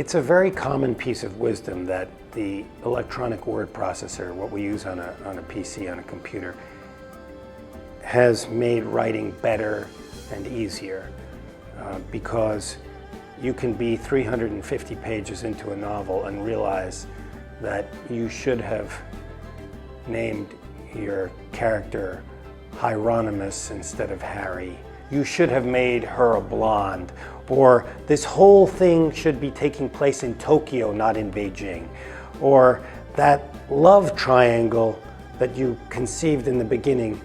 It's a very common piece of wisdom that the electronic word processor, what we use on a PC, on a computer, has made writing better and easier because you can be 350 pages into a novel and realize that you should have named your character Hieronymus instead of Harry. You should have made her a blonde, or this whole thing should be taking place in Tokyo, not in Beijing, or that love triangle that you conceived in the beginning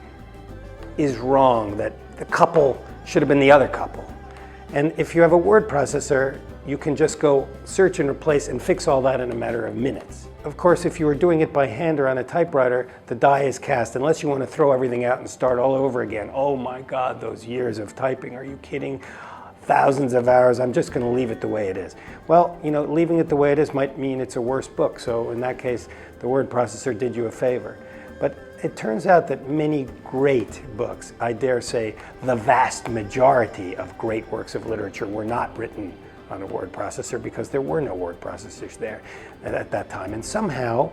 is wrong, that the couple should have been the other couple. And if you have a word processor, you can just go search and replace and fix all that in a matter of minutes. Of course, if you were doing it by hand or on a typewriter, the die is cast. Unless you want to throw everything out and start all over again. Oh my God, those years of typing, are you kidding? Thousands of hours, I'm just going to leave it the way it is. Well, you know, leaving it the way it is might mean it's a worse book. So in that case, the word processor did you a favor. But it turns out that many great books, I dare say the vast majority of great works of literature, were not written on a word processor because there were no word processors there at that time. And somehow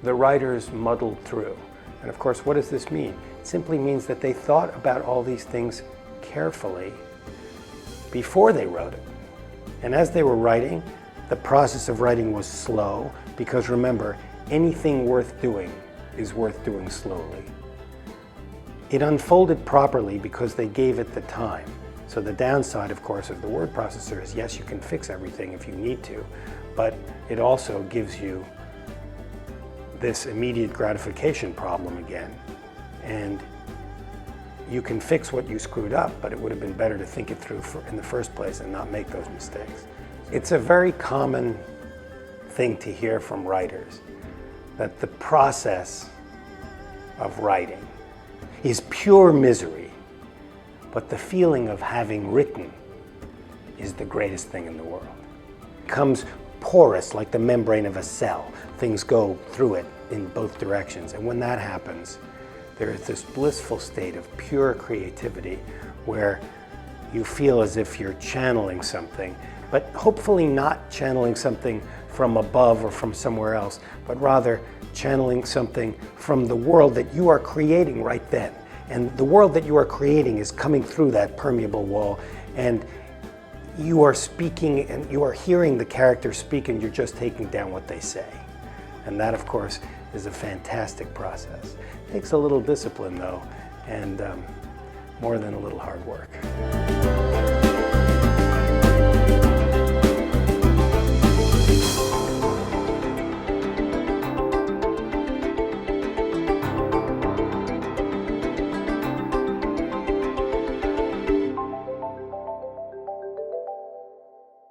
the writers muddled through. And of course, what does this mean? It simply means that they thought about all these things carefully before they wrote it. And as they were writing, the process of writing was slow because remember, anything worth doing is worth doing slowly. It unfolded properly because they gave it the time. So the downside, of course, of the word processor is yes, you can fix everything if you need to, but it also gives you this immediate gratification problem again. And you can fix what you screwed up, but it would have been better to think it through in the first place and not make those mistakes. It's a very common thing to hear from writers, that the process of writing is pure misery, but the feeling of having written is the greatest thing in the world. It becomes porous like the membrane of a cell. Things go through it in both directions. And when that happens, there is this blissful state of pure creativity where you feel as if you're channeling something, but hopefully not channeling something from above or from somewhere else, but rather channeling something from the world that you are creating right then. And the world that you are creating is coming through that permeable wall, and you are speaking and you are hearing the characters speak, and you're just taking down what they say. And that, of course, is a fantastic process. It takes a little discipline, though, and more than a little hard work.